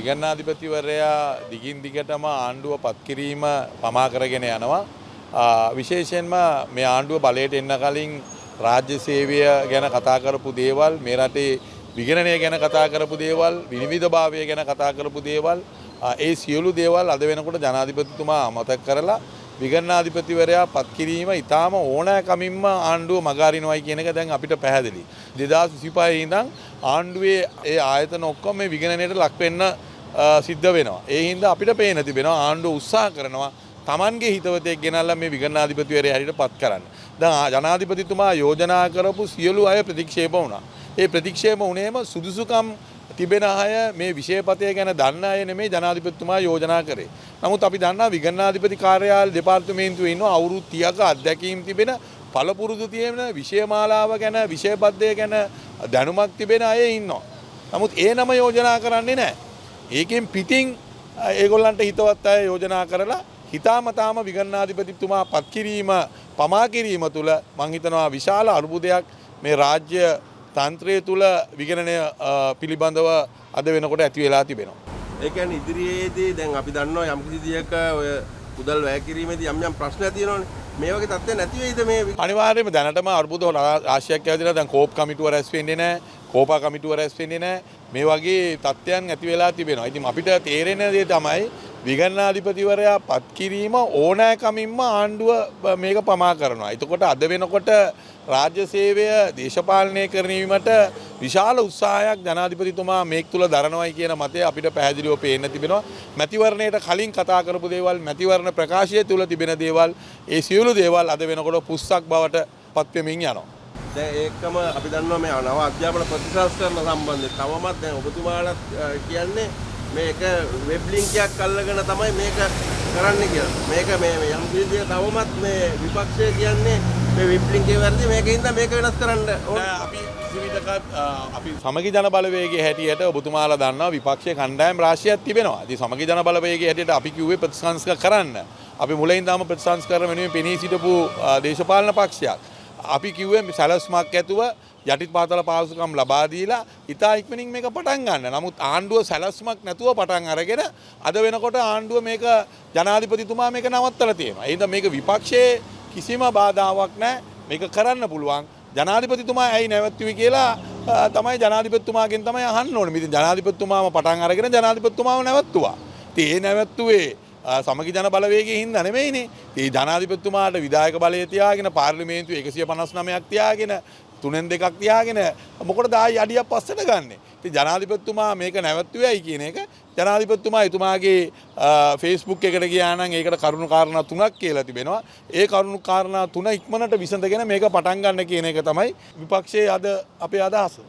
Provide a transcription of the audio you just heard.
විගණනාධිපතිවරයා දිගින් දිගටම ආණ්ඩුව පත් කිරීම පමා කරගෙන යනවා. විශේෂයෙන්ම මේ ආණ්ඩුව බලයට එන්න කලින් රාජ්‍ය සේවය ගැන කතා කරපු දේවල්, මේ රටේ විගණනය ගැන කතා කරපු දේවල්, විනිවිදභාවය ගැන කතා කරපු දේවල්, ඒ සියලු දේවල් අද වෙනකොට ජනාධිපතිතුමා අමතක කරලා විගණනාධිපතිවරයා පත් කිරීම ඉතාම ඕනෑකමින්ම ආණ්ඩුව මගහරිනවයි කියන එක දැන් අපිට පැහැදිලි. 2025 ඉඳන් ආණ්ඩුවේ ඒ ආයතන ඔක්කොම මේ විගණනයට ලක් වෙන්න සිද්ධ වෙනවා. ඒ හින්දා අපිට පේන තිබෙනවා ආණ්ඩුව උත්සාහ කරනවා Tamanගේ හිතවතෙක් ගෙනල්ලා මේ විගණනාධිපතිවරයා හැටියට පත් කරන්න. දැන් ජනාධිපතිතුමා යෝජනා කරපු සියලු අය ප්‍රතික්ෂේප වුණා. ඒ ප්‍රතික්ෂේප වුණේම සුදුසුකම් තිබෙන අය මේ විෂයපතය ගැන දන්න අය නෙමෙයි ජනාධිපතිතුමා යෝජනා කරේ. නමුත් අපි දන්නා විගණනාධිපති කාර්යාලය දෙපාර්තමේන්තුවේ ඉන්න අවුරුදු 30ක අත්දැකීම් තිබෙන පළපුරුදු තියෙන විෂයමාලාව ගැන විෂයපද්ධතිය ගැන දැනුමක් තිබෙන අය ඉන්නවා. නමුත් ඒ නම යෝජනා කරන්නේ නැහැ. ඒකෙන් පිටින් ඒගොල්ලන්ට හිතවත් අය යෝජනා කරලා හිතාමතාම විගණනාධිපතිතුමා පත් කිරීම පමා කිරීම තුළ මම හිතනවා විශාල අර්බුදයක් මේ රාජ්‍ය තන්ත්‍රය තුළ විගණනය පිළිබඳව අද වෙනකොට ඇති වෙලා තිබෙනවා. ඒ කියන්නේ ඉදිරියේදී දැන් අපි දන්නවා යම් කිසි දියක ඔය මුදල් වැය කිරීමේදී යම් යම් ප්‍රශ්න තියෙනවනේ. මේ වගේ තත්ත්වයක් නැති වෙයිද මේ? අනිවාර්යයෙන්ම දැනටම අර්බුද රාශියක් ඇවිදලා දැන් කෝප් කමිටුව රැස් වෙන්නේ නැහැ. කෝපා කමිටුව රැස් වෙන්නේ නැහැ. මේ වගේ තත්ත්වයන් ඇති වෙලා තිබෙනවා. ඉතින් අපිට තේරෙන දේ තමයි විගණනාධිපතිවරයා පත් කිරීම ඕනෑකමින්ම ආණ්ඩුව මේක පමා කරනවා. එතකොට අද වෙනකොට රාජ්‍ය සේවය දේශපාලනය කරනීමට විශාල උත්සාහයක් ජනාධිපතිතුමා මේක තුල දරනවායි කියන මතය අපිට පැහැදිලිව පේන්න තිබෙනවා. මැතිවරණයට කලින් කතා කරපු දේවල්, මැතිවරණ ප්‍රකාශය තුල තිබෙන දේවල්, ඒ සියලු දේවල් අද වෙනකොට පුස්සක් බවට පත් වෙමින් යනවා. දැන් ඒකම අපි දන්නවා මේ නව අධ්‍යාපන ප්‍රතිසංස්කරණ සම්බන්ධයෙන් තවමත් දැන් ඔබතුමාලා කියන්නේ මේක වෙබ් ලින්කයක් අල්ලගෙන තමයි මේක කරන්න කියලා. මේක මේ යම් විදිහට තවමත් මේ විපක්ෂය කියන්නේ මේ වෙබ් ලින්කේ වැරදි මේකින්ද මේක වෙනස් කරන්න ඕන. අපි සමගි ජන බලවේගයේ හැටියට ඔබතුමාලා දන්නවා විපක්ෂයේ කණ්ඩායම් රාශියක් තිබෙනවා. ඉතින් සමගි ජන බලවේගයේ හැටියට අපි කිව්වේ ප්‍රතිසංස්කර කරන්න. අපි මුලින් දාම ප්‍රතිසංස්කර වෙනුවෙන් පෙනී සිටපු දේශපාලන පක්ෂයක්. අපි කිව්වේ සැලැස්මක් ඇතුව යටිත් පාතල පාසුකම් ලබා දීලා ඉතා ඉක්මනින් මේක පටන් ගන්න. නමුත් ආණ්ඩුව සැලැස්මක් නැතුව පටන් අරගෙන අද වෙනකොට ආණ්ඩුව මේක ජනාධිපතිතුමා මේක නවත්තලා තියෙනවා. ඒ හින්දා මේක විපක්ෂයේ කිසිම බාධාවක් නැහැ. මේක කරන්න පුළුවන්. ජනාධිපතිතුමා ඇයි නැවතුනේ කියලා තමයි ජනාධිපතිතුමාගෙන් තමයි අහන්න ඕනේ. ඉතින් ජනාධිපතිතුමාම පටන් අරගෙන ජනාධිපතිතුමාව නැවතුවා. ඉතින් ඒ නැවතුවේ සමගි ජන බලවේගයේ හින්දා නෙමෙයිනේ. ඒ ජනාධිපතිතුමාට විධායක බලය තියාගෙන පාර්ලිමේන්තුවේ 159ක් තියාගෙන 3-2ක් තියාගෙන මොකටද ආයි අඩියක් පස්සට ගන්නෙ? ඉතින් ජනාධිපතිතුමා මේක නැවතුවේයි කියන එක ජනාධිපතිතුමා එතුමාගේ Facebook එකට ගියා නම් ඒකට කරුණු කාරණා 3ක් කියලා තිබෙනවා. ඒ කරුණු කාරණා 3 ඉක්මනට විසඳගෙන මේක පටන් ගන්න කියන එක තමයි විපක්ෂයේ අද අපේ අදහස.